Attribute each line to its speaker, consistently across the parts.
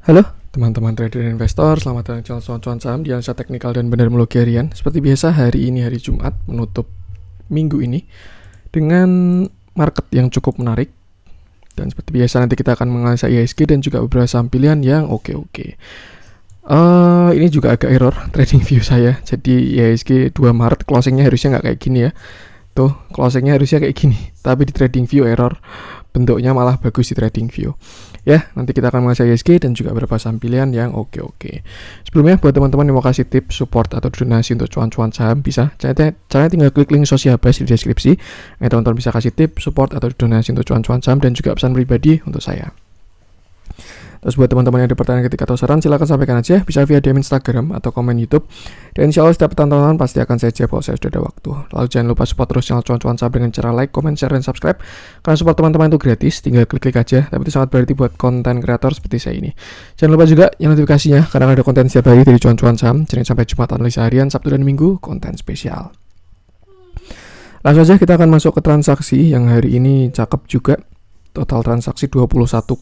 Speaker 1: Halo teman-teman trader dan investor, selamat datang di channel cuan saham di analisa teknikal dan bendermologi harian. Seperti biasa, hari ini hari Jumat menutup minggu ini dengan market yang cukup menarik. Dan seperti biasa nanti kita akan menganalisa IHSG dan juga beberapa saham pilihan yang oke. Ini juga agak error trading view saya. Jadi IHSG 2 Maret closingnya harusnya nggak kayak gini ya. Tuh, closingnya harusnya kayak gini, tapi di trading view error. Bentuknya malah bagus di trading view. Ya, nanti kita akan mengasih IHSG dan juga beberapa saham pilihan yang oke. Sebelumnya, buat teman-teman yang mau kasih tips, support, atau donasi untuk cuan-cuan saham, bisa. Caranya tinggal klik link sosial base di deskripsi. Teman-teman bisa kasih tips, support, atau donasi untuk cuan-cuan saham dan juga pesan pribadi untuk saya. Terus buat teman-teman yang ada pertanyaan ketika atau saran, silahkan sampaikan aja, bisa via DM Instagram atau komen YouTube. Dan insya Allah setiap tontonan pasti akan saya jawab kalau saya sudah ada waktu. Lalu jangan lupa support terus channel cuan-cuan saham dengan cara like, comment, share, dan subscribe. Karena support teman-teman itu gratis, tinggal klik-klik aja. Tapi itu sangat berarti buat konten kreator seperti saya ini. Jangan lupa juga yang notifikasinya, karena ada konten setiap hari dari cuan-cuan saham. Senin sampai Jumat analisa harian, Sabtu dan Minggu, konten spesial. Langsung aja kita akan masuk ke transaksi yang hari ini cakep juga. Total transaksi 21,6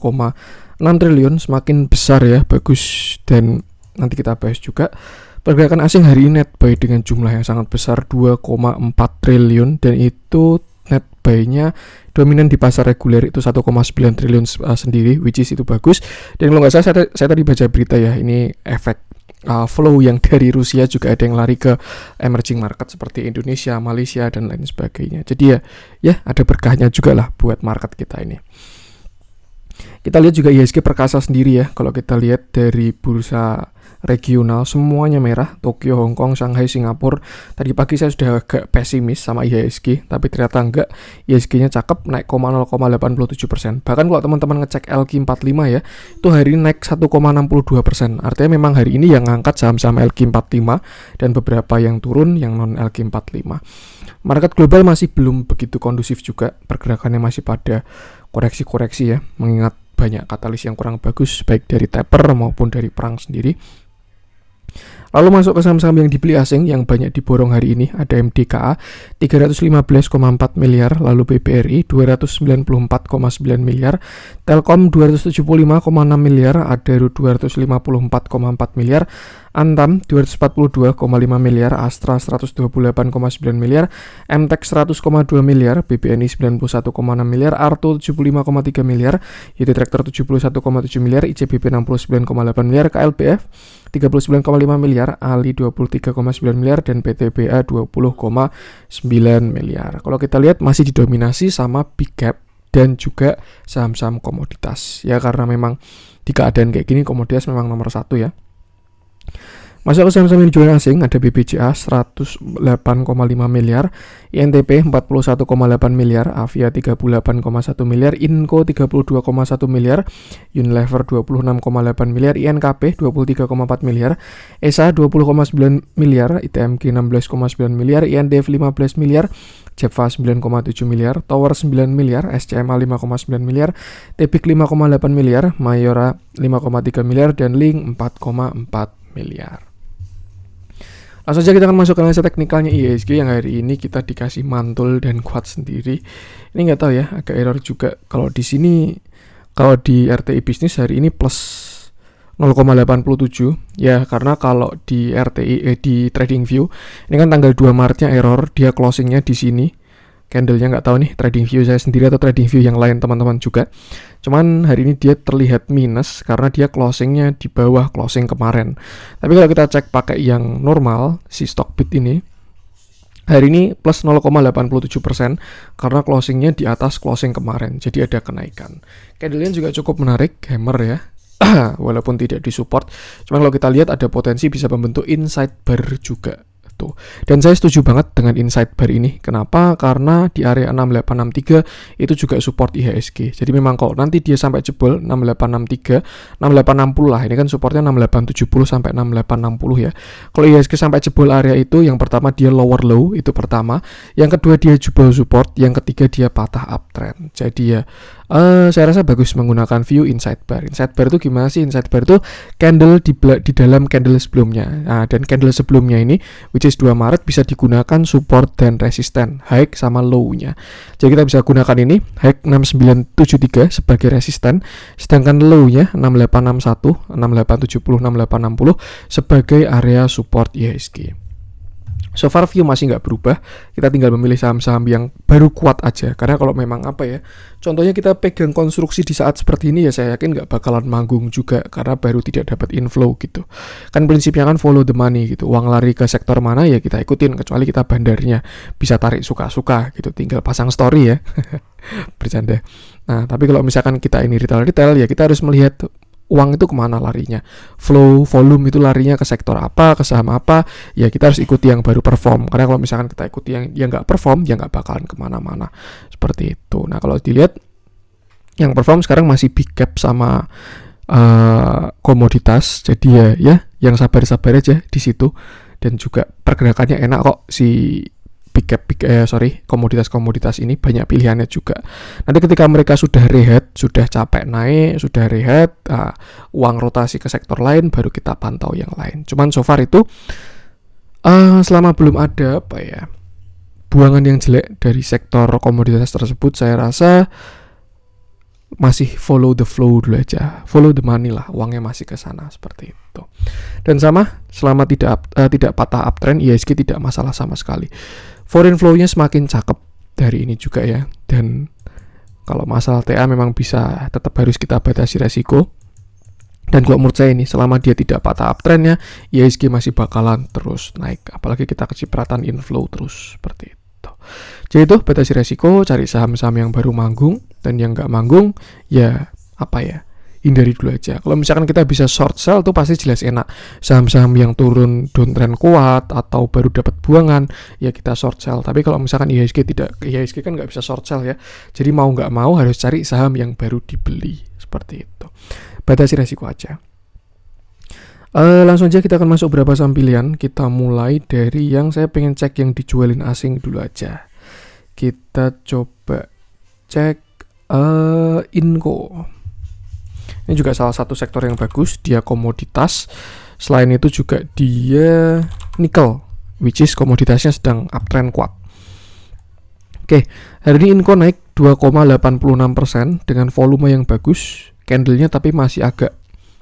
Speaker 1: triliun, semakin besar ya, bagus. Dan nanti kita bahas juga pergerakan asing hari ini net buy dengan jumlah yang sangat besar 2,4 triliun, dan itu net buy-nya dominan di pasar reguler itu 1,9 triliun sendiri, which is itu bagus. Dan kalau nggak salah saya tadi baca berita ya, ini efek flow yang dari Rusia juga ada yang lari ke emerging market seperti Indonesia, Malaysia, dan lain sebagainya. Jadi ya ada berkahnya juga lah buat market kita ini. Kita lihat juga IHSG perkasa sendiri ya. Kalau kita lihat dari bursa regional semuanya merah, Tokyo, Hong Kong, Shanghai, Singapura. Tadi pagi saya sudah agak pesimis sama IHSG, tapi ternyata enggak. IHSG-nya cakep, naik 0,87%. Bahkan kalau teman-teman ngecek LQ45 ya, itu hari ini naik 1,62%. Artinya memang hari ini yang ngangkat saham-saham LQ45 dan beberapa yang turun yang non LQ45. Market global masih belum begitu kondusif juga, pergerakannya masih pada koreksi-koreksi ya, mengingat banyak katalis yang kurang bagus baik dari taper maupun dari perang sendiri. Lalu masuk ke saham-saham yang dibeli asing yang banyak diborong hari ini, ada MDKA 315,4 miliar, lalu BBRI 294,9 miliar, Telkom 275,6 miliar, Adaro 254,4 miliar, Antam 242,5 miliar, Astra 128,9 miliar, MTEK 100,2 miliar, BBNI 91,6 miliar, Arto 75,3 miliar, YT Tractor 71,7 miliar, ICBP 69,8 miliar, KLPF 39,5 miliar, Ali 23,9 miliar, dan PTBA 20,9 miliar. Kalau kita lihat masih didominasi sama big cap dan juga saham-saham komoditas. Ya karena memang di keadaan kayak gini komoditas memang nomor satu ya. Masuk ke saham-saham yang dijual asing, ada BBCA 108,5 miliar, INTP 41,8 miliar, Avia 38,1 miliar, Inco 32,1 miliar, Unilever 26,8 miliar, INKP 23,4 miliar, ESA 20,9 miliar, ITMG 16,9 miliar, INDF 15 miliar, Jepfa 9,7 miliar, Tower 9 miliar, SCMA 5,9 miliar, Tepik 5,8 miliar, Mayora 5,3 miliar, dan Link 4,4 miliar. Langsung saja kita akan masuk ke analisa teknikalnya IHSG yang hari ini kita dikasih mantul dan kuat sendiri. Ini nggak tahu ya, agak error juga. Kalau di sini, kalau di RTI bisnis hari ini plus 0,87 ya, karena kalau di RTI di Trading View ini kan tanggal 2 Maretnya error, dia closingnya di sini. Candlenya nggak tahu nih Trading View saya sendiri atau Trading View yang lain teman-teman juga. Cuman hari ini dia terlihat minus karena dia closingnya di bawah closing kemarin. Tapi kalau kita cek pakai yang normal, si Stockbit ini hari ini plus 0,87% karena closingnya di atas closing kemarin. Jadi ada kenaikan. Candlenya juga cukup menarik, hammer ya. Walaupun tidak disupport. Cuman kalau kita lihat ada potensi bisa membentuk inside bar juga. Dan saya setuju banget dengan inside bar ini. Kenapa? Karena di area 6863 itu juga support IHSG. Jadi memang kalau nanti dia sampai jebol 6863, 6860 lah. Ini kan supportnya 6870 sampai 6860 ya. Kalau IHSG sampai jebol area itu, yang pertama dia lower low, itu pertama. Yang kedua dia jebol support, yang ketiga dia patah uptrend. Jadi ya saya rasa bagus menggunakan view inside bar. Inside bar itu gimana sih? Inside bar itu candle di dalam candle sebelumnya. Nah, dan candle sebelumnya ini which which is 2 Maret bisa digunakan support dan resisten, high sama low-nya. Jadi kita bisa gunakan ini, high 6973 sebagai resisten, sedangkan low-nya 6861, 6870, 6860 sebagai area support IHSG. So far view masih nggak berubah, kita tinggal memilih saham-saham yang baru kuat aja. Karena kalau memang contohnya kita pegang konstruksi di saat seperti ini ya, saya yakin nggak bakalan manggung juga karena baru tidak dapat inflow gitu. Kan prinsipnya kan follow the money gitu, uang lari ke sektor mana ya kita ikutin, kecuali kita bandarnya bisa tarik suka-suka gitu, tinggal pasang story ya. Bercanda. Nah tapi kalau misalkan kita ini retail ya kita harus melihat uang itu kemana larinya, flow, volume itu larinya ke sektor apa, ke saham apa, ya kita harus ikuti yang baru perform. Karena kalau misalkan kita ikuti yang nggak perform, ya nggak bakalan kemana-mana. Seperti itu. Nah kalau dilihat, yang perform sekarang masih big cap sama komoditas. Jadi ya yang sabar-sabar aja di situ. Dan juga pergerakannya enak kok si komoditas-komoditas ini banyak pilihannya juga. Nanti ketika mereka sudah rehat, sudah capek naik, sudah rehat, uang rotasi ke sektor lain, baru kita pantau yang lain. Cuman so far itu selama belum ada buangan yang jelek dari sektor komoditas tersebut, saya rasa masih follow the flow dulu aja, follow the money lah, uangnya masih ke sana seperti itu. Dan sama, selama tidak patah uptrend, IHSG tidak masalah sama sekali. Foreign flow-nya semakin cakep dari ini juga ya. Dan kalau masalah TA memang bisa tetap harus kita batasi resiko. Dan kalau menurut saya ini, selama dia tidak patah uptrendnya, IHSG masih bakalan terus naik. Apalagi kita kecipratan inflow terus seperti itu. Jadi itu batasi resiko, cari saham-saham yang baru manggung. Dan yang nggak manggung, ya hindari dulu aja. Kalau misalkan kita bisa short sell tuh pasti jelas enak. Saham-saham yang turun downtrend kuat atau baru dapat buangan, ya kita short sell. Tapi kalau misalkan IHSG IHSG kan nggak bisa short sell ya. Jadi mau nggak mau harus cari saham yang baru dibeli seperti itu. Batasi resiko aja. Langsung aja kita akan masuk beberapa saham pilihan. Kita mulai dari yang saya pengen cek yang dijualin asing dulu aja. Kita coba cek Inco. Ini juga salah satu sektor yang bagus, dia komoditas. Selain itu juga dia nikel, which is komoditasnya sedang uptrend kuat. Oke, hari ini Inco naik 2,86% dengan volume yang bagus. Candlenya tapi masih agak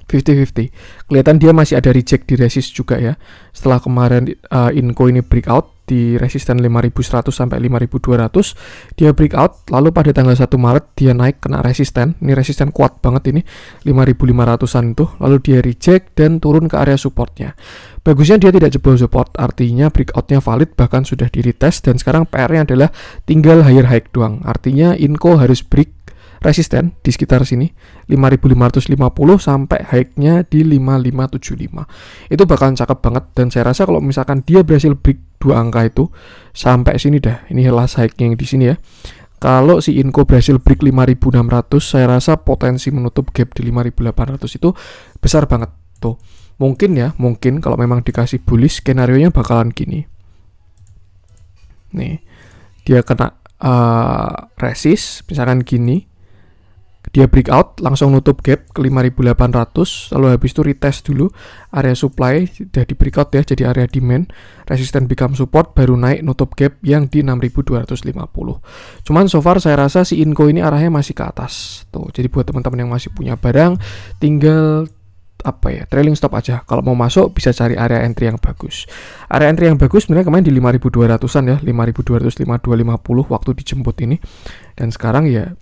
Speaker 1: 50-50. Kelihatan dia masih ada reject di resist juga ya. Setelah kemarin Inco ini breakout di resisten 5100 sampai 5200, dia breakout, lalu pada tanggal 1 Maret dia naik kena resisten. Ini resisten kuat banget ini, 5500-an itu, lalu dia reject dan turun ke area supportnya. Bagusnya dia tidak jebol support, artinya breakoutnya valid, bahkan sudah di retest, dan sekarang PR-nya adalah tinggal higher high doang. Artinya Inco harus break resisten di sekitar sini 5550 sampai high-nya di 5575. Itu bakalan cakep banget, dan saya rasa kalau misalkan dia berhasil break dua angka itu sampai sini dah. Ini last high-nya yang di sini ya. Kalau si Inco berhasil break 5600, saya rasa potensi menutup gap di 5800 itu besar banget tuh. Mungkin kalau memang dikasih bullish, skenario-nya bakalan gini. Nih, dia kena resist misalkan gini. Dia breakout, langsung nutup gap ke 5800, lalu habis itu retest dulu area supply, udah di breakout ya, jadi area demand, resisten become support, baru naik nutup gap yang di 6250. Cuman so far saya rasa si Inco ini arahnya masih ke atas tuh. Jadi buat teman-teman yang masih punya barang, tinggal trailing stop aja. Kalau mau masuk bisa cari area entry yang bagus. Area entry yang bagus sebenarnya kemarin di 5200-an ya, 5200, 5250 waktu dijemput ini. Dan sekarang ya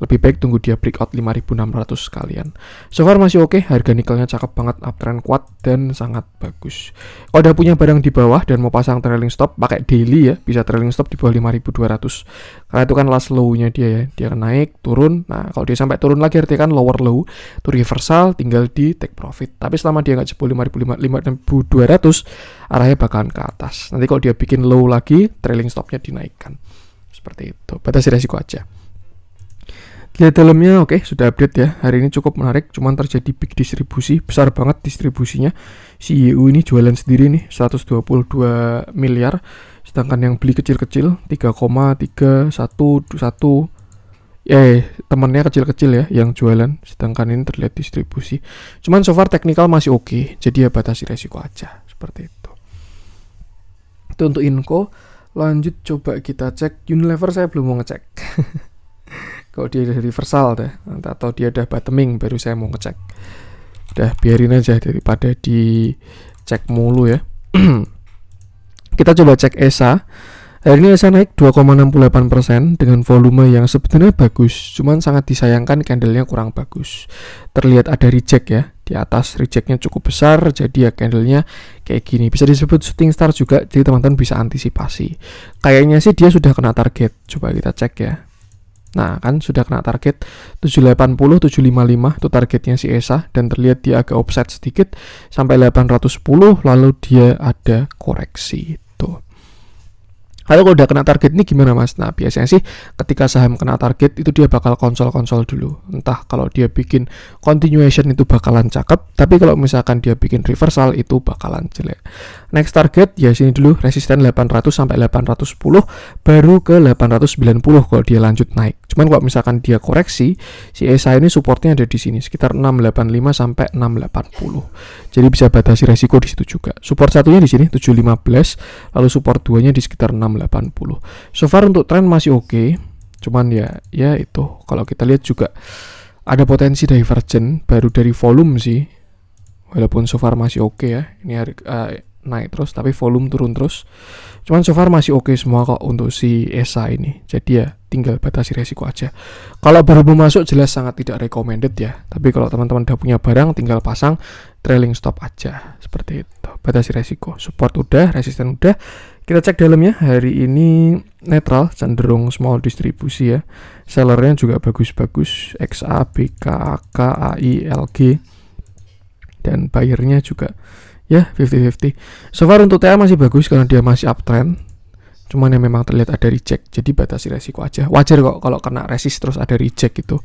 Speaker 1: lebih baik tunggu dia breakout 5600 sekalian. So far masih oke, harga nikelnya cakep banget, uptrend kuat dan sangat bagus. Kalau udah punya barang di bawah dan mau pasang trailing stop, pakai daily ya, bisa trailing stop di bawah 5200. Karena itu kan last low-nya dia ya, dia akan naik, turun. Nah, kalau dia sampai turun lagi artinya kan lower low, itu reversal, tinggal di take profit. Tapi selama dia nggak jebol 5200, arahnya bakalan ke atas. Nanti kalau dia bikin low lagi, trailing stopnya dinaikkan. Seperti itu, batasi resiko aja. Lihat dalamnya sudah update ya. Hari ini cukup menarik, cuman terjadi big distribusi, besar banget distribusinya. Si YU ini jualan sendiri nih 122 miliar, sedangkan yang beli kecil-kecil 3,311. Temannya kecil-kecil ya yang jualan, sedangkan ini terlihat distribusi. Cuman so far teknikal masih oke, jadi ya batasi resiko aja seperti itu. Itu untuk Inco. Lanjut coba kita cek Unilever, saya belum mau ngecek. Kalau dia dari reversal deh, atau dia udah bottoming baru saya mau ngecek. Udah biarin aja daripada dicek mulu ya. Kita coba cek ESA. Hari ini ESA naik 2,68% dengan volume yang sebenarnya bagus, cuman sangat disayangkan candlenya kurang bagus. Terlihat ada reject ya, di atas rejectnya cukup besar, jadi ya candlenya kayak gini. Bisa disebut shooting star juga, jadi teman-teman bisa antisipasi. Kayaknya sih dia sudah kena target, coba kita cek ya. Nah kan sudah kena target 780, 755 itu targetnya si ESA, dan terlihat dia agak offset sedikit sampai 810, lalu dia ada koreksi tuh. Lalu kalau udah kena target ini gimana mas? Nah biasanya sih ketika saham kena target itu dia bakal konsol-konsol dulu. Entah kalau dia bikin continuation itu bakalan cakep, tapi kalau misalkan dia bikin reversal itu bakalan jelek. Next target ya sini dulu, resisten 800 sampai 810, baru ke 890 kalau dia lanjut naik. Cuman kalau misalkan dia koreksi, si ESA ini supportnya ada di sini sekitar 685 sampai 680. Jadi bisa batasi resiko di situ juga. Support satunya di sini 715, lalu support 2-nya di sekitar 680. So far untuk tren masih oke. Cuman ya itu kalau kita lihat juga ada potensi divergen baru dari volume sih. Walaupun so far masih oke ya. Ini naik terus tapi volume turun terus. Cuman so far masih oke semua kok untuk si ESA ini. Jadi ya tinggal batasi resiko aja. Kalau baru mau masuk jelas sangat tidak recommended ya. Tapi kalau teman-teman udah punya barang tinggal pasang trailing stop aja. Seperti itu. Batasi resiko. Support udah, resisten udah. Kita cek dalamnya. Hari ini netral, cenderung small distribusi ya. Sellernya juga bagus-bagus. XA, BK, AK, AI, LG. Dan buyernya juga ya 50-50. So far untuk TA masih bagus karena dia masih uptrend. Cuman yang memang terlihat ada reject, jadi batasi resiko aja. Wajar kok kalau kena resist terus ada reject gitu.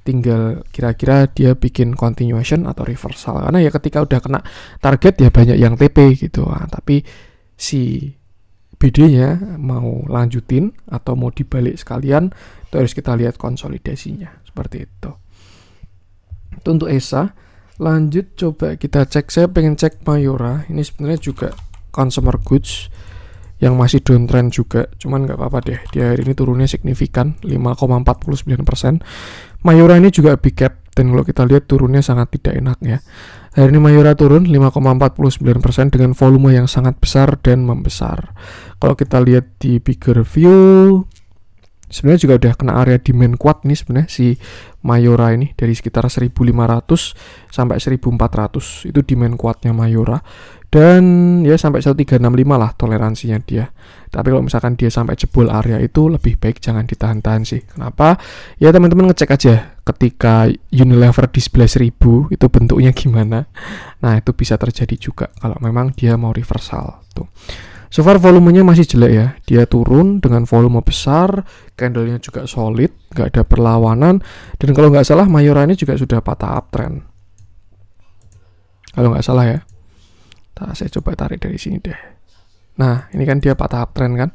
Speaker 1: Tinggal kira-kira dia bikin continuation atau reversal. Karena ya ketika udah kena target ya banyak yang TP gitu. Nah, tapi si BD-nya mau lanjutin atau mau dibalik sekalian, itu harus kita lihat konsolidasinya. Seperti itu. Itu untuk ESA. Lanjut coba kita cek, saya pengen cek Mayora. Ini sebenarnya juga consumer goods yang masih downtrend juga, cuman nggak apa-apa deh, dia hari ini turunnya signifikan 5,49%. Mayora ini juga big cap, dan kalau kita lihat turunnya sangat tidak enak ya. Hari ini Mayora turun 5,49% dengan volume yang sangat besar dan membesar. Kalau kita lihat di bigger view, sebenarnya juga udah kena area demand kuat nih sebenarnya si Mayora ini, dari sekitar 1.500 sampai 1.400 itu demand kuatnya Mayora, dan ya sampai 1365 lah toleransinya dia. Tapi kalau misalkan dia sampai jebol area itu lebih baik jangan ditahan-tahan sih. Kenapa? Ya teman-teman ngecek aja ketika Unilever di 11.000 itu bentuknya gimana. Nah itu bisa terjadi juga kalau memang dia mau reversal tuh. So far volumenya masih jelek ya, dia turun dengan volume besar, candlenya juga solid, nggak ada perlawanan, dan kalau nggak salah Mayora ini juga sudah patah uptrend. Kalau nggak salah ya. Nah, saya coba tarik dari sini deh. Nah, ini kan dia patah uptrend kan.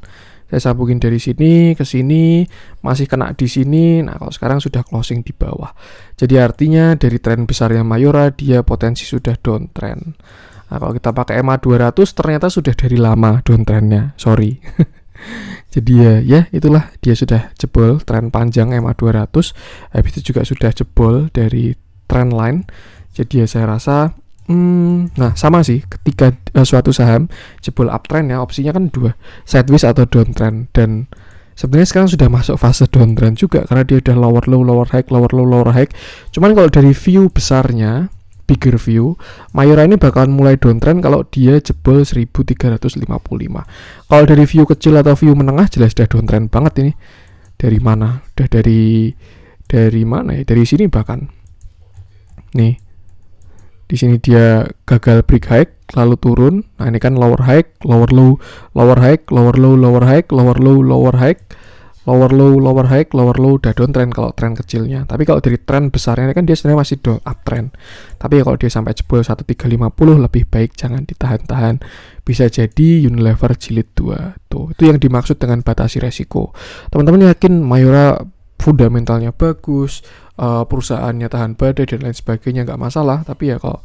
Speaker 1: Saya sambungin dari sini ke sini, masih kena di sini. Nah, kalau sekarang sudah closing di bawah. Jadi artinya dari tren besarnya Mayora dia potensi sudah downtrend. Nah, kalau kita pakai EMA 200 ternyata sudah dari lama downtrendnya. Sorry. Jadi ya itulah dia sudah jebol tren panjang EMA 200. Habis itu juga sudah jebol dari trend line. Jadi ya saya rasa nah sama sih ketika suatu saham jebol uptrend ya, opsinya kan dua, sideways atau downtrend, dan sebenarnya sekarang sudah masuk fase downtrend juga karena dia udah lower low lower high lower low lower high. Cuman kalau dari view besarnya, bigger view, Mayora ini bakalan mulai downtrend kalau dia jebol 1355. Kalau dari view kecil atau view menengah jelas udah downtrend banget ini. Dari mana? Udah dari mana ya? Dari sini bahkan. Nih. Di sini dia gagal break high lalu turun. Nah, ini kan lower high, lower low, lower high, lower low, lower high, lower low, lower high, lower low, lower high, lower low, udah downtrend kalau tren kecilnya. Tapi kalau dari tren besarnya kan dia sebenarnya masih uptrend. Tapi ya kalau dia sampai jebol 1350 lebih baik jangan ditahan-tahan. Bisa jadi Unilever jilid 2. Tuh, itu yang dimaksud dengan batasi resiko. Teman-teman yakin Mayora fundamentalnya bagus, perusahaannya tahan badai dan lain sebagainya nggak masalah, tapi ya kalau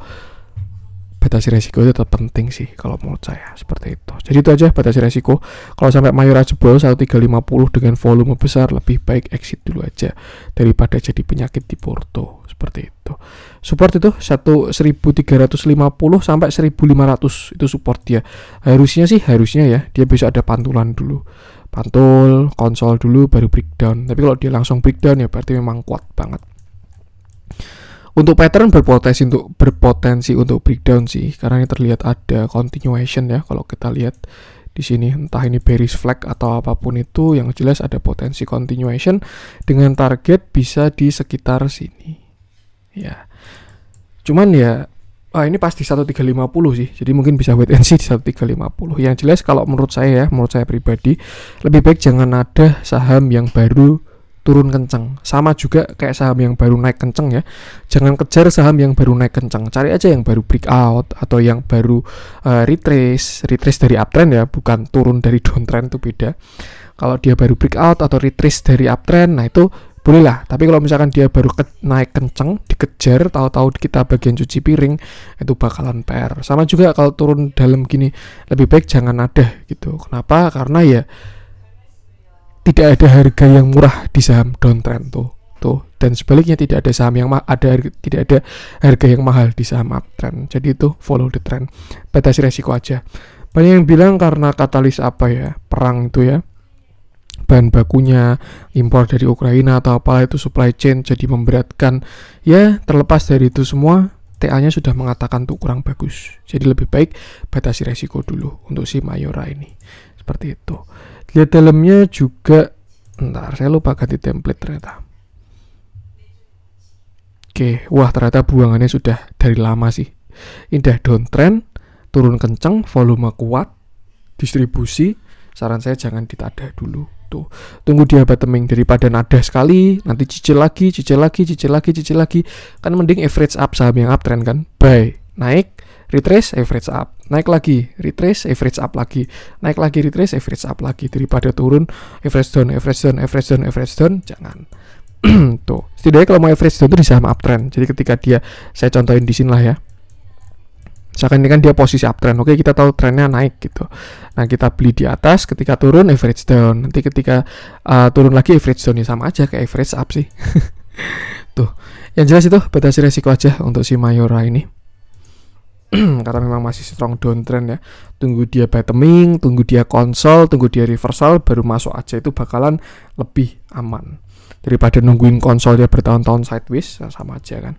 Speaker 1: batasi resiko itu tetap penting sih kalau menurut saya, seperti itu. Jadi itu aja batasi resiko. Kalau sampai Mayora jebol 1350 dengan volume besar, lebih baik exit dulu aja daripada jadi penyakit di Porto, seperti itu. Support itu 1350 sampai 1500 itu support dia. Harusnya ya dia bisa ada pantulan dulu. Pantul, konsol dulu baru breakdown. Tapi kalau dia langsung breakdown ya berarti memang kuat banget. Untuk pattern berpotensi untuk breakdown sih, karena ini terlihat ada continuation ya. Kalau kita lihat di sini, entah ini bearish flag atau apapun itu, yang jelas ada potensi continuation dengan target bisa di sekitar sini. Ya, cuman ya, ini pasti 1350 sih. Jadi mungkin bisa wait and see di 1350. Yang jelas kalau menurut saya pribadi, lebih baik jangan ada saham yang baru turun kencang. Sama juga kayak saham yang baru naik kencang ya. Jangan kejar saham yang baru naik kencang. Cari aja yang baru breakout atau yang baru retrace dari uptrend ya, bukan turun dari downtrend, itu beda. Kalau dia baru breakout atau retrace dari uptrend, nah itu boleh lah. Tapi kalau misalkan dia baru naik kencang, dikejar, tahu-tahu kita bagian cuci piring, itu bakalan PR. Sama juga kalau turun dalam gini, lebih baik jangan ada gitu. Kenapa? Karena ya tidak ada harga yang murah di saham downtrend tuh, dan sebaliknya tidak ada saham yang tidak ada harga yang mahal di saham uptrend. Jadi itu follow the trend, batasi resiko aja. Banyak yang bilang karena katalis perang itu ya, bahan bakunya impor dari Ukraina atau apalah itu, supply chain jadi memberatkan. Ya terlepas dari itu semua, TA-nya sudah mengatakan tuh kurang bagus. Jadi lebih baik batasi resiko dulu untuk si Mayora ini, seperti itu. Lihat dalamnya juga, saya lupa ganti template ternyata. Oke, wah ternyata buangannya sudah dari lama sih. Indah downtrend, turun kencang, volume kuat, distribusi. Saran saya jangan ditada dulu. Tuh, tunggu dia bottoming daripada nada sekali, nanti cicil lagi. Kan mending average up saham yang uptrend kan. Buy, naik, retrace, average up, naik lagi, retrace, average up lagi, naik lagi, retrace, average up lagi, daripada turun, average down, jangan. Tuh, setidaknya kalau mau average down itu di saham uptrend. Jadi ketika dia, saya contohin di sini lah ya, misalkan ini kan dia posisi uptrend, oke, kita tahu trennya naik gitu. Nah kita beli di atas, ketika turun average down, nanti ketika turun lagi average down, ya sama aja kayak average up sih. Tuh, yang jelas itu batasi resiko aja untuk si Mayora ini. Karena memang masih strong downtrend ya. Tunggu dia bottoming, tunggu dia konsol, tunggu dia reversal, baru masuk aja, itu bakalan lebih aman daripada nungguin konsol dia bertahun-tahun sideways. Sama aja kan.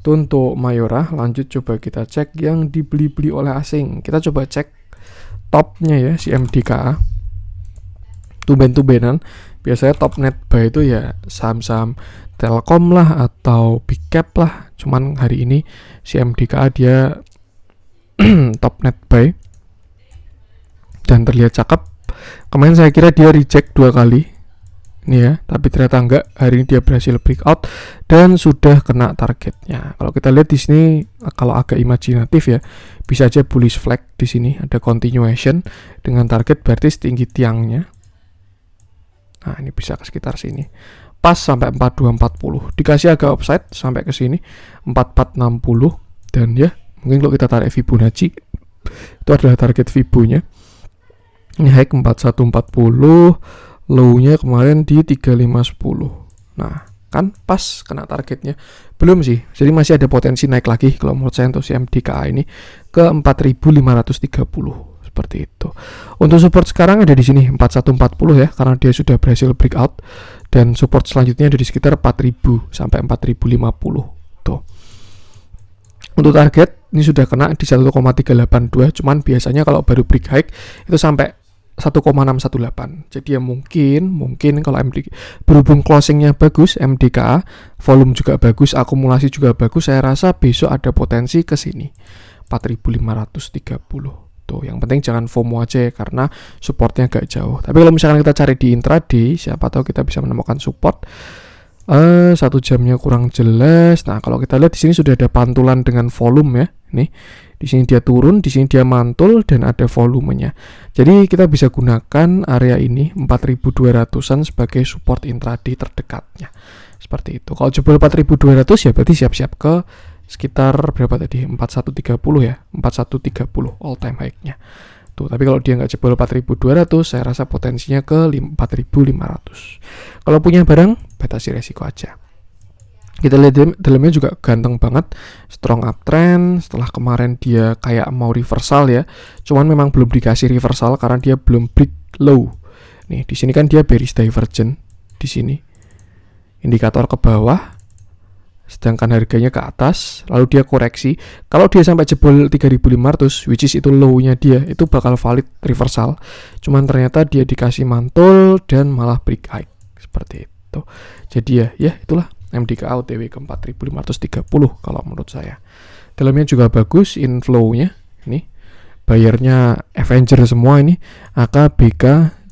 Speaker 1: Itu untuk Mayora. Lanjut coba kita cek yang dibeli-beli oleh asing. Kita coba cek topnya ya, si MDKA. Tumben-tumbenan biasanya top net buy itu ya saham-saham Telkom lah atau big cap lah. Cuman hari ini si MDKA dia top net buy dan terlihat cakep. Kemarin saya kira dia reject 2 kali ini ya, tapi ternyata enggak. Hari ini dia berhasil breakout dan sudah kena targetnya. Kalau kita lihat di sini, kalau agak imajinatif ya, bisa aja bullish flag di sini, ada continuation dengan target berarti setinggi tiangnya. Nah ini bisa ke sekitar sini, pas sampai 4240, dikasih agak upside sampai ke sini 4460, dan ya mungkin kalau kita tarik Fibonacci itu adalah target Fibonya. Ini high 4140, low-nya kemarin di 3510. Nah kan pas kena targetnya. Belum sih, jadi masih ada potensi naik lagi kalau menurut saya untuk si MDKA ini ke 4530. Seperti itu. Untuk support sekarang ada di sini 4140 ya, karena dia sudah berhasil breakout, dan support selanjutnya ada di sekitar 4000 sampai 4050 tuh. Untuk target ini sudah kena di 1,382, cuman biasanya kalau baru break high itu sampai 1,618. Jadi ya mungkin kalau berhubung closingnya bagus, MDKA volume juga bagus, akumulasi juga bagus, saya rasa besok ada potensi ke sini 4530. Tuh, yang penting jangan FOMO aja ya, karena supportnya agak jauh. Tapi kalau misalkan kita cari di intraday, siapa tahu kita bisa menemukan support. 1 jamnya kurang jelas. Nah, kalau kita lihat di sini sudah ada pantulan dengan volume ya. Nih, di sini dia turun, di sini dia mantul dan ada volumenya. Jadi kita bisa gunakan area ini 4200-an sebagai support intraday terdekatnya. Seperti itu. Kalau jebol 4200 ya berarti siap-siap ke sekitar berapa tadi? 4130 ya, 4130 all time high-nya. Tuh, tapi kalau dia nggak jebol 4200, saya rasa potensinya ke 4500. Kalau punya barang, batasi resiko aja. Kita lihat dalamnya juga ganteng banget, strong uptrend. Setelah kemarin dia kayak mau reversal ya, cuman memang belum dikasih reversal karena dia belum break low. Nih di sini kan dia bearish divergent di sini, indikator ke bawah, sedangkan harganya ke atas, lalu dia koreksi. Kalau dia sampai jebol 3500, which is itu low-nya dia, itu bakal valid reversal. Cuman ternyata dia dikasih mantul dan malah break high seperti itu. Jadi ya itulah MDKA OTW ke 4530 kalau menurut saya. Dalamnya juga bagus, inflow-nya ini bayarnya Avenger semua ini, AK, BK,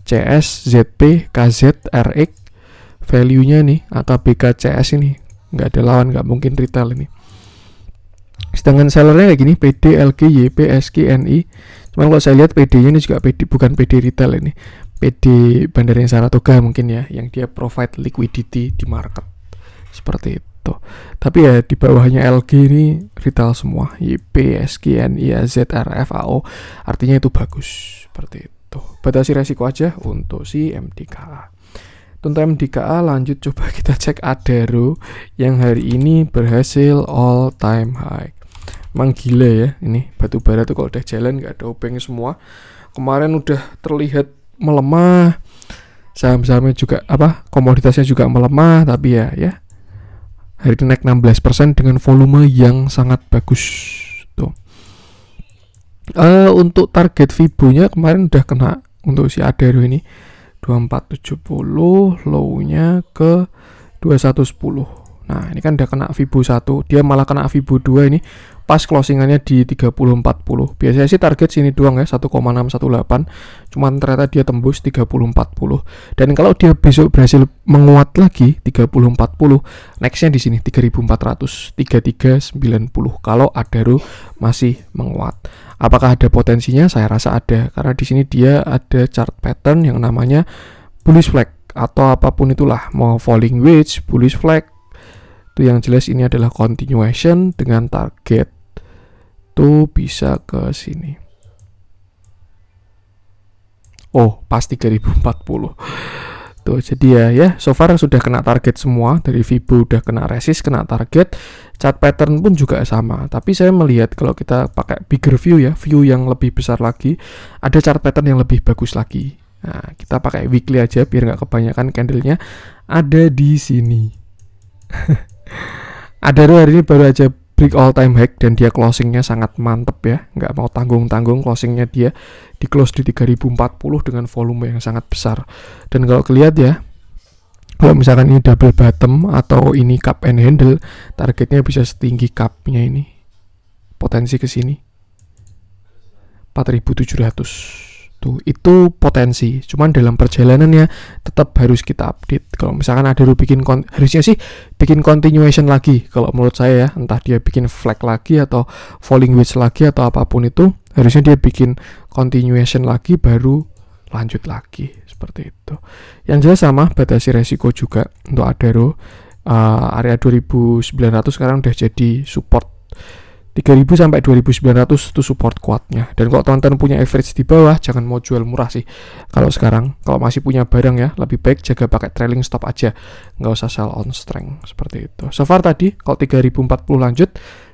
Speaker 1: CS, ZP, KZ, RX. Value-nya nih AK, BK, CS ini nggak ada lawan, nggak mungkin retail ini. Sedangkan sellernya kayak gini, PD, LG, YP, SK, NI. Cuman kalau saya lihat PD-nya ini juga PD, bukan PD retail ini, PD Bandarnya Saratoga mungkin ya, yang dia provide liquidity di market seperti itu. Tapi ya di bawahnya LG ini retail semua, YP, SK, NI, AZ, RF, AO, artinya itu bagus seperti itu. Batasi resiko aja untuk si MDKA. Untuk MDKA lanjut, coba kita cek Adaro yang hari ini berhasil all time high. Emang gila ya, ini batu bara tuh kalau udah jalan nggak ada obeng semua. Kemarin udah terlihat melemah, saham-sahamnya juga komoditasnya juga melemah, tapi ya hari ini naik 16% dengan volume yang sangat bagus tuh. Untuk target Fibo-nya kemarin udah kena untuk si Adaro ini 2470, low-nya ke 2110. Nah, ini kan udah kena Fibo 1, dia malah kena Fibo 2 ini pas closingannya di 3040. Biasanya sih target sini doang ya, 1,618. Cuman ternyata dia tembus 3040. Dan kalau dia besok berhasil menguat lagi 3040, nextnya di sini 3400, 3390. Kalau Adaro masih menguat. Apakah ada potensinya? Saya rasa ada, karena di sini dia ada chart pattern yang namanya bullish flag atau apapun itulah, mau falling wedge, bullish flag. Itu yang jelas ini adalah continuation dengan target tuh bisa ke sini. Oh, pas 3040. Tuh, jadi ya so far sudah kena target semua. Dari Fibo udah kena resist, kena target. Chart pattern pun juga sama. Tapi saya melihat kalau kita pakai bigger view ya, view yang lebih besar lagi, ada chart pattern yang lebih bagus lagi. Nah, kita pakai weekly aja biar nggak kebanyakan candlenya ada di sini. Adaro hari ini baru aja break all time high dan dia closingnya sangat mantep ya, nggak mau tanggung-tanggung. Closingnya dia di close di 3040 dengan volume yang sangat besar. Dan kalau kelihat ya, kalau misalkan ini double bottom atau ini cup and handle, targetnya bisa setinggi cupnya ini, potensi ke sini 4700. Tuh, itu potensi. Cuman dalam perjalanannya tetap harus kita update. Kalau misalkan Adaro harusnya sih bikin continuation lagi. Kalau menurut saya ya, entah dia bikin flag lagi atau falling wedge lagi atau apapun itu, harusnya dia bikin continuation lagi baru lanjut lagi seperti itu. Yang jelas sama batasi resiko juga untuk Adaro. Area 2900 sekarang udah jadi support. 3000 sampai 2900 itu support kuatnya. Dan kalau teman-teman punya average di bawah, jangan mau jual murah sih. Kalau sekarang, kalau masih punya barang ya, lebih baik jaga pakai trailing stop aja, nggak usah sell on strength seperti itu. So far tadi kalau 3040 lanjut,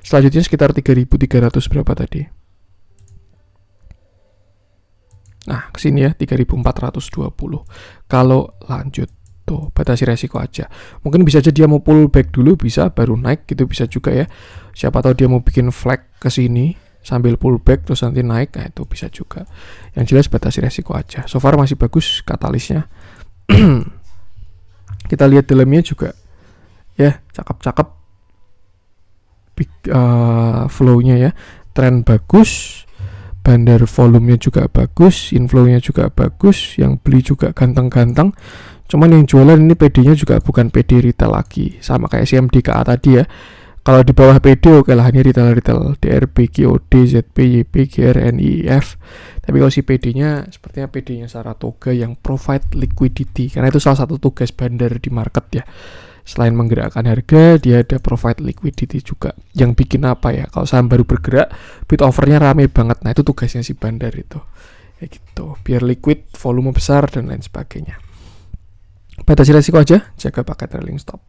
Speaker 1: selanjutnya sekitar 3300 berapa tadi? Nah, kesini ya 3420. Kalau lanjut tuh, batasi resiko aja. Mungkin bisa aja dia mau pull back dulu, bisa baru naik gitu, bisa juga ya. Siapa tahu dia mau bikin flag ke sini sambil pull back terus nanti naik, nah itu bisa juga. Yang jelas batasi resiko aja. So far masih bagus katalisnya. Kita lihat dalamnya juga ya, cakep-cakep. Flow-nya ya, tren bagus. Bandar volumenya juga bagus, inflow-nya juga bagus, yang beli juga ganteng-ganteng. Cuman yang jualan ini PD-nya juga bukan PD retail lagi, sama kayak si MDKA tadi ya. Kalau di bawah PD oke lah, ini retail DRP, KOD, ZP, YP, GR, NIF. Tapi kalau si PD-nya sepertinya PD-nya Saratoga yang provide liquidity, karena itu salah satu tugas bandar di market ya. Selain menggerakkan harga, dia ada provide liquidity juga. Yang bikin apa ya? Kalau saham baru bergerak, bid offernya rame banget. Nah, itu tugasnya si Bandar itu. Ya gitu, biar liquid, volume besar dan lain sebagainya. Batasi resiko aja, jaga pakai trailing stop.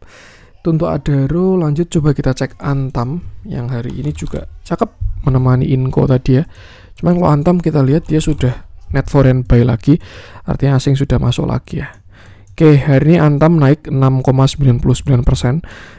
Speaker 1: Untuk Adaro, lanjut coba kita cek Antam yang hari ini juga cakep menemani Inco tadi ya. Cuman kalau Antam kita lihat dia sudah net foreign buy lagi, artinya asing sudah masuk lagi ya. Oke, hari ini Antam naik 6,99%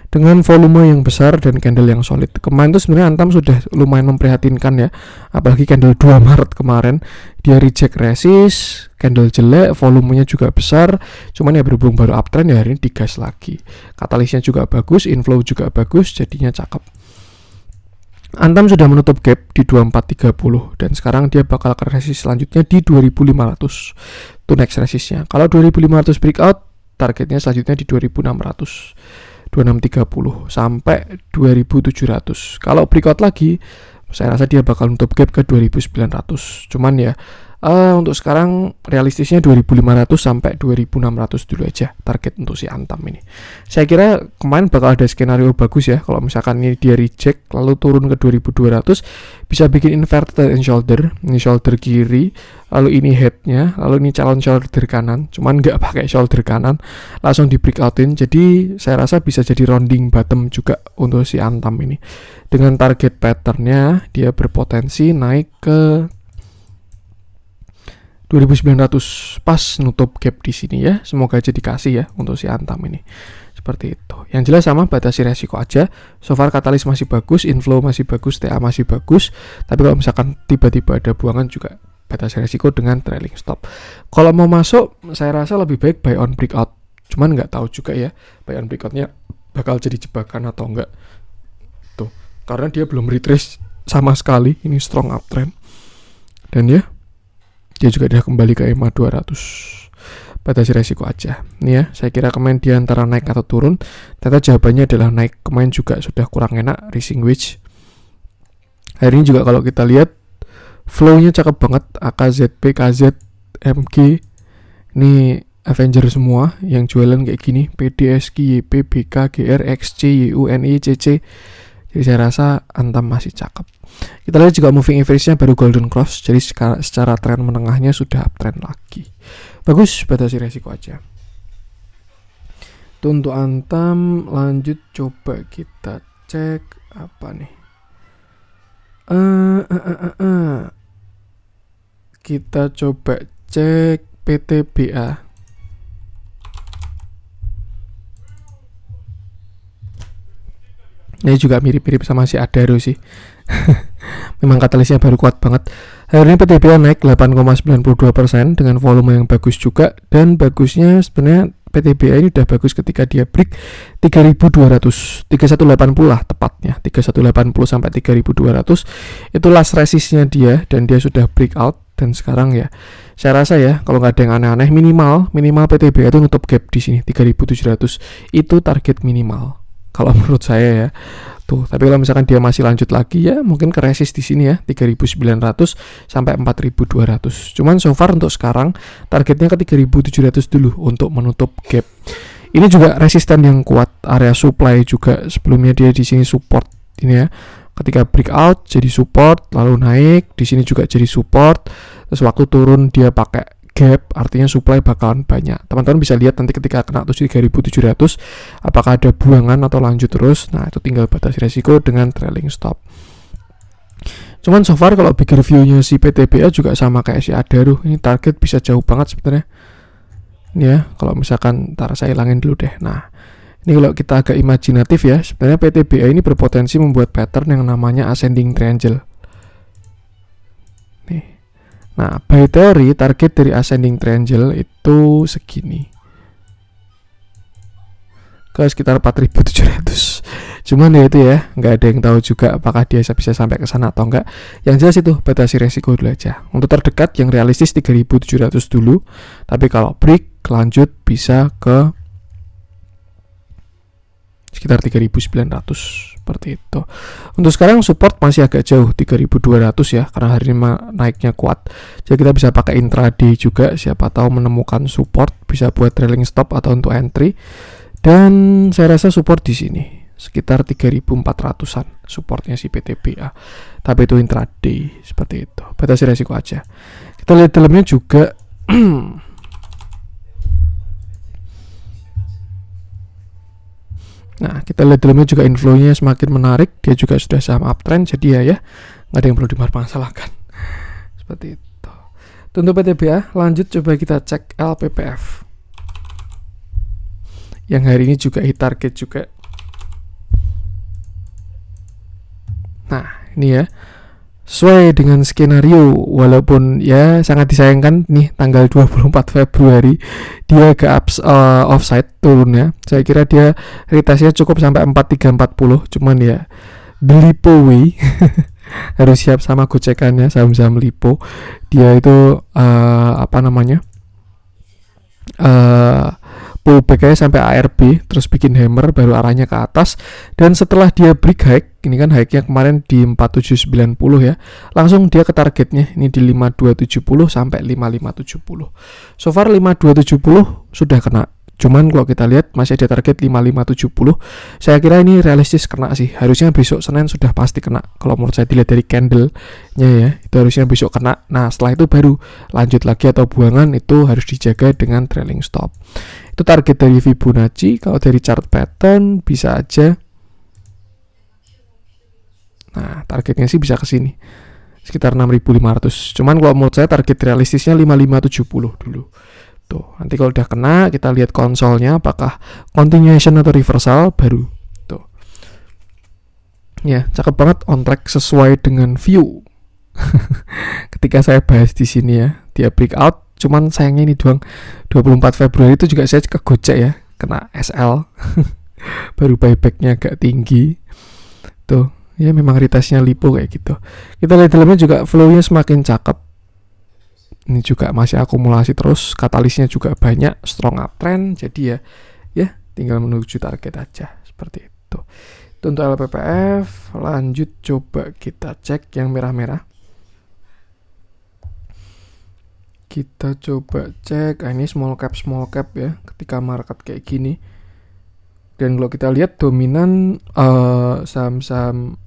Speaker 1: dengan volume yang besar dan candle yang solid. Kemarin tuh sebenarnya Antam sudah lumayan memprihatinkan ya, apalagi candle 2 Maret kemarin dia reject resist, candle jelek, volumenya juga besar. Cuman ya berhubung baru uptrend ya hari ini digas lagi. Katalisnya juga bagus, inflow juga bagus, jadinya cakep. Antam sudah menutup gap di 2430 dan sekarang dia bakal ke resist selanjutnya di 2500. Itu next resistnya. Kalau 2500 breakout, targetnya selanjutnya di 2600. 2630 sampai 2700. Kalau breakout lagi, saya rasa dia bakal nutup gap ke 2900. Cuman ya untuk sekarang realistisnya 2500 sampai 2600 dulu aja target untuk si Antam ini. Saya kira kemarin bakal ada skenario bagus ya, kalau misalkan ini dia reject lalu turun ke 2200, bisa bikin inverted and shoulder. Ini shoulder kiri, lalu ini headnya, lalu ini calon shoulder kanan. Cuman nggak pakai shoulder kanan, langsung di breakoutin. Jadi saya rasa bisa jadi rounding bottom juga untuk si Antam ini. Dengan target patternnya dia berpotensi naik ke 2900 pas nutup gap di sini ya. Semoga aja dikasih ya untuk si Antam ini. Seperti itu. Yang jelas sama, batasi resiko aja. So far katalis masih bagus, inflow masih bagus, TA masih bagus. Tapi kalau misalkan tiba-tiba ada buangan juga batasi resiko dengan trailing stop. Kalau mau masuk, saya rasa lebih baik buy on breakout. Cuman nggak tahu juga ya, buy on breakoutnya bakal jadi jebakan atau enggak. Tuh, karena dia belum retrace sama sekali. Ini strong uptrend. Dan ya, dia juga udah kembali ke EMA 200. Batasi resiko aja. Nih ya, saya kira kemarin dia antara naik atau turun. Ternyata jawabannya adalah naik. Kemarin juga sudah kurang enak, rising wedge. Hari ini juga kalau kita lihat, flow-nya cakep banget. AKZP, KZ, MG. Ini Avenger semua yang jualan kayak gini. PDSK, YP, BK, GR, XC, YU, NI, CC. Jadi saya rasa Antam masih cakep. Kita lihat juga moving average-nya baru golden cross. Jadi secara tren menengahnya sudah uptrend lagi. Bagus, batasi resiko aja. Itu untuk Antam. Lanjut coba kita cek apa nih. Kita coba cek PTBA. Ini juga mirip-mirip sama si Adaro sih. Memang katalisnya baru kuat banget. Hari ini PTBA naik 8,92% dengan volume yang bagus juga. Dan bagusnya sebenarnya PTBA ini udah bagus ketika dia break 3200, 3180 lah tepatnya. 3180 sampai 3200 itu last resistnya dia, dan dia sudah breakout. Dan sekarang ya, saya rasa ya kalau nggak ada yang aneh-aneh, minimal PTBA itu nutup gap di sini 3700. Itu target minimal kalau menurut saya ya. Tuh, tapi kalau misalkan dia masih lanjut lagi ya mungkin ke resist di sini ya 3900 sampai 4200. Cuman so far untuk sekarang targetnya ke 3700 dulu untuk menutup gap. Ini juga resisten yang kuat, area supply juga sebelumnya dia di sini support ini ya. Ketika breakout jadi support, lalu naik, di sini juga jadi support. Terus waktu turun dia pakai gap, artinya supply bakalan banyak. Teman-teman bisa lihat nanti ketika kena 3700 apakah ada buangan atau lanjut terus. Nah, itu tinggal batasi resiko dengan trailing stop. Cuman so far kalau bigger view-nya si PTBA juga sama kayak si Adaro. Ini target bisa jauh banget sebenarnya. Ini ya, kalau misalkan ntar saya hilangin dulu deh. Nah, ini kalau kita agak imajinatif ya, sebenarnya PTBA ini berpotensi membuat pattern yang namanya ascending triangle. Nih. Nah, by theory target dari ascending triangle itu segini. Ke sekitar 4700. Cuman ya itu ya, nggak ada yang tahu juga apakah dia bisa sampai ke sana atau enggak. Yang jelas itu batasi resiko dulu aja. Untuk terdekat yang realistis 3700 dulu. Tapi kalau break lanjut bisa ke sekitar 3900 seperti itu. Untuk sekarang support masih agak jauh 3200 ya, karena hari ini naiknya kuat. Jadi kita bisa pakai intraday juga, siapa tahu menemukan support, bisa buat trailing stop atau untuk entry. Dan saya rasa support di sini sekitar 3.400-an supportnya si PTBA. Tapi itu intraday seperti itu. Batasi resiko aja. Kita lihat dalamnya juga. Nah, kita lihat dalamnya juga inflow-nya semakin menarik. Dia juga sudah saham uptrend, jadi ya nggak ada yang perlu dipermasalahkan. Seperti itu. Untuk PTBA, lanjut coba kita cek LPPF. Yang hari ini juga hit target juga. Nah, ini ya. Sesuai dengan skenario, walaupun ya sangat disayangkan nih tanggal 24 Februari dia agak offside turunnya. Saya kira dia retestnya cukup sampai 4340, cuman ya Lipo way harus siap sama gocekannya saham-saham Lipo. Dia itu pullback-nya sampai ARB, terus bikin hammer, baru arahnya ke atas. Dan setelah dia break high, ini kan high-nya kemarin di 4790 ya, langsung dia ke targetnya, ini di 5270 sampai 5570. So far 5270 sudah kena, cuman kalau kita lihat masih ada target 5570. Saya kira ini realistis kena sih, harusnya besok Senin sudah pasti kena. Kalau menurut saya dilihat dari candle-nya ya, itu harusnya besok kena. Nah setelah itu baru lanjut lagi atau buangan, itu harus dijaga dengan trailing stop. Itu target dari Fibonacci. Kalau dari chart pattern bisa aja, nah targetnya sih bisa ke sini sekitar 6.500. Cuman kalau menurut saya target realistisnya 5570 dulu. Tuh, nanti kalau udah kena kita lihat konsolnya apakah continuation atau reversal baru. Tuh. Ya, cakep banget, on track sesuai dengan view. Ketika saya bahas di sini ya, dia breakout, cuman sayangnya ini doang 24 Februari itu juga saya kegocek ya, kena SL. Baru buybacknya agak tinggi. Tuh, ya memang retestnya Lipo kayak gitu. Kita lihat dalamnya juga flow-nya semakin cakep. Ini juga masih akumulasi terus, katalisnya juga banyak, strong uptrend, jadi ya tinggal menuju target aja seperti itu. Itu untuk LPPF. Lanjut coba kita cek yang merah-merah. Kita coba cek, ini small cap ya, ketika market kayak gini. Dan kalau kita lihat dominan saham-saham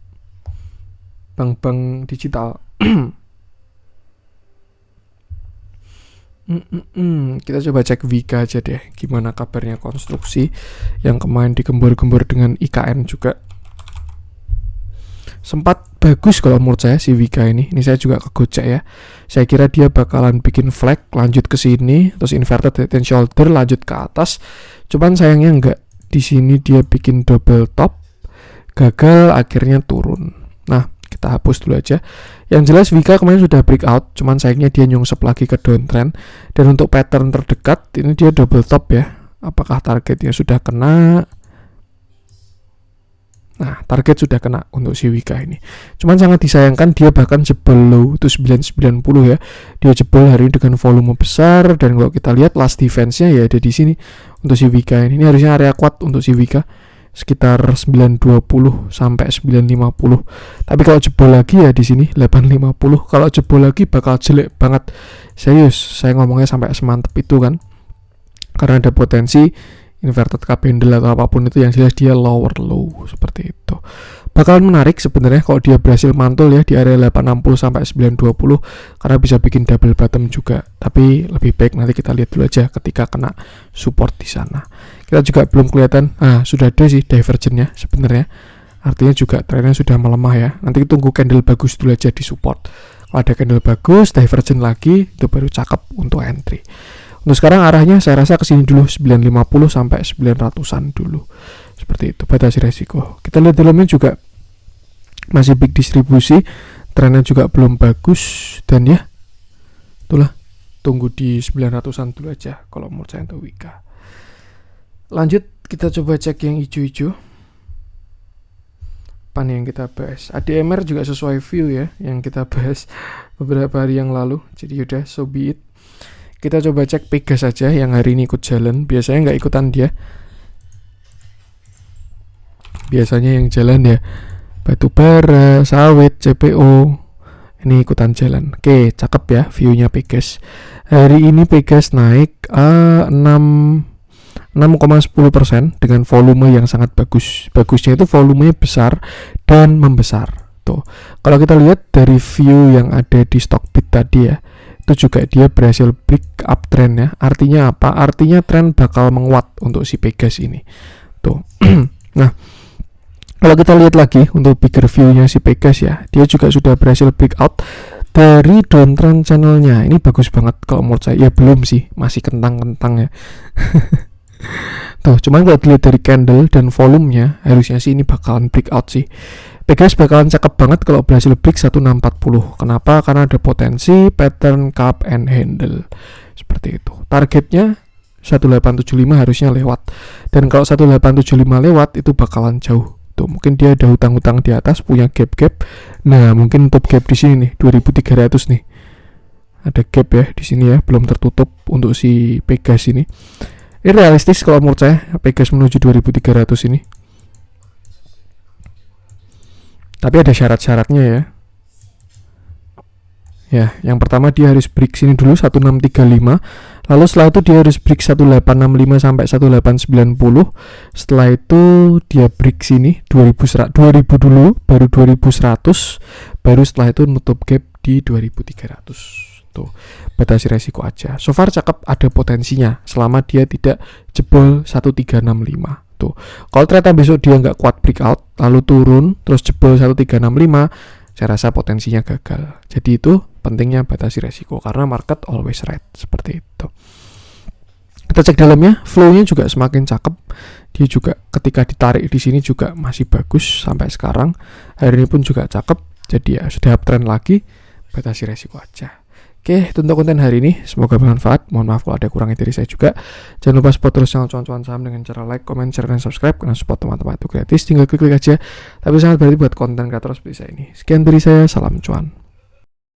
Speaker 1: bank-bank digital. Kita coba cek Wika aja deh, gimana kabarnya konstruksi yang kemarin digembur-gembur dengan IKN juga. Sempat bagus kalau menurut saya si Wika ini. Ini saya juga kegocek ya. Saya kira dia bakalan bikin flag lanjut ke sini, terus inverted head and shoulder lanjut ke atas. Cuman sayangnya enggak. Di sini dia bikin double top, gagal, akhirnya turun. Nah, kita hapus dulu aja. Yang jelas Wika kemarin sudah breakout, cuman sayangnya dia nyungsep lagi ke downtrend. Dan untuk pattern terdekat ini dia double top ya. Apakah targetnya sudah kena? Nah, target sudah kena untuk si Wika ini. Cuman sangat disayangkan dia bahkan jebol low itu 990 ya. Dia jebol hari ini dengan volume besar, dan kalau kita lihat last defense-nya ya ada di sini untuk si Wika ini. Ini harusnya area kuat untuk si Wika. Sekitar 920 sampai 950. Tapi kalau jebol lagi ya di sini 850. Kalau jebol lagi bakal jelek banget. Serius, saya ngomongnya sampai semantep itu kan. Karena ada potensi inverted cup handle atau apapun itu, yang jelas dia lower low seperti itu. Bakalan menarik sebenarnya kalau dia berhasil mantul ya di area 860 sampai 920, karena bisa bikin double bottom juga. Tapi lebih baik nanti kita lihat dulu aja ketika kena support di sana. Kita juga belum kelihatan, sudah ada sih divergennya sebenarnya. Artinya juga trennya sudah melemah ya. Nanti tunggu candle bagus dulu aja di support. Kalau ada candle bagus, divergen lagi, itu baru cakep untuk entry. Untuk sekarang arahnya saya rasa kesini dulu 950 sampai 900-an dulu. Seperti itu, batasi resiko. Kita lihat dalamnya juga masih big distribusi, trennya juga belum bagus, dan ya itulah, tunggu di 900-an dulu aja kalau menurut saya untuk Wika. Lanjut kita coba cek yang hijau-hijau. Pan yang kita bahas. ADMR juga sesuai view ya yang kita bahas beberapa hari yang lalu. Jadi yaudah, so be it. Kita coba cek Pegas saja yang hari ini ikut jalan. Biasanya nggak ikutan dia. Biasanya yang jalan ya batubara, sawit, CPO. Ini ikutan jalan. Oke, cakep ya view-nya Pegas. Hari ini Pegas naik 6,10% dengan volume yang sangat bagus. Bagusnya itu volumenya besar dan membesar. Tuh. Kalau kita lihat dari view yang ada di Stockbit tadi ya, itu juga dia berhasil break up trend ya. Artinya apa? Artinya tren bakal menguat untuk si Pegas ini. Tuh. Nah, kalau kita lihat lagi untuk bigger view-nya si Pegas ya, dia juga sudah berhasil breakout dari downtrend channelnya. Ini bagus banget kalau menurut saya. Ya belum sih, masih kentang-kentang ya. Tuh, cuman kalau dilihat dari candle dan volumenya, harusnya sih ini bakalan breakout sih. Pegas bakalan cakep banget kalau berhasil break 1640. Kenapa? Karena ada potensi pattern cup and handle. Seperti itu. Targetnya 1875 harusnya lewat. Dan kalau 1875 lewat itu bakalan jauh. Tuh, mungkin dia ada hutang-hutang di atas, punya gap-gap. Nah, mungkin top gap di sini nih, 2300 nih. Ada gap ya di sini ya, belum tertutup untuk si Pegas ini. Ini realistis kalau menurut saya, Pegas menuju 2300 ini. Tapi ada syarat-syaratnya ya. Ya, yang pertama dia harus break sini dulu 1635. Lalu setelah itu dia harus break 1865 sampai 1890. Setelah itu dia break sini 2000 dulu, baru 2100, baru setelah itu nutup gap di 2300. Tuh, batasi resiko aja. So far cakep, ada potensinya selama dia tidak jebol 1365. Tuh. Kalau ternyata besok dia nggak kuat breakout lalu turun terus jebol 1365, saya rasa potensinya gagal. Jadi itu pentingnya batasi resiko karena market always right, seperti itu. Kita cek dalamnya, flow-nya juga semakin cakep. Dia juga ketika ditarik di sini juga masih bagus sampai sekarang. Hari ini pun juga cakep. Jadi ya sudah uptrend lagi, batasi resiko aja. Oke, itu untuk konten hari ini. Semoga bermanfaat. Mohon maaf kalau ada kurangnya dari saya juga. Jangan lupa support terus channel cuan-cuan saham dengan cara like, comment, share, dan subscribe. Karena support teman-teman itu gratis, tinggal klik aja. Tapi sangat berarti buat konten kreator seperti saya ini. Sekian dari saya, salam cuan.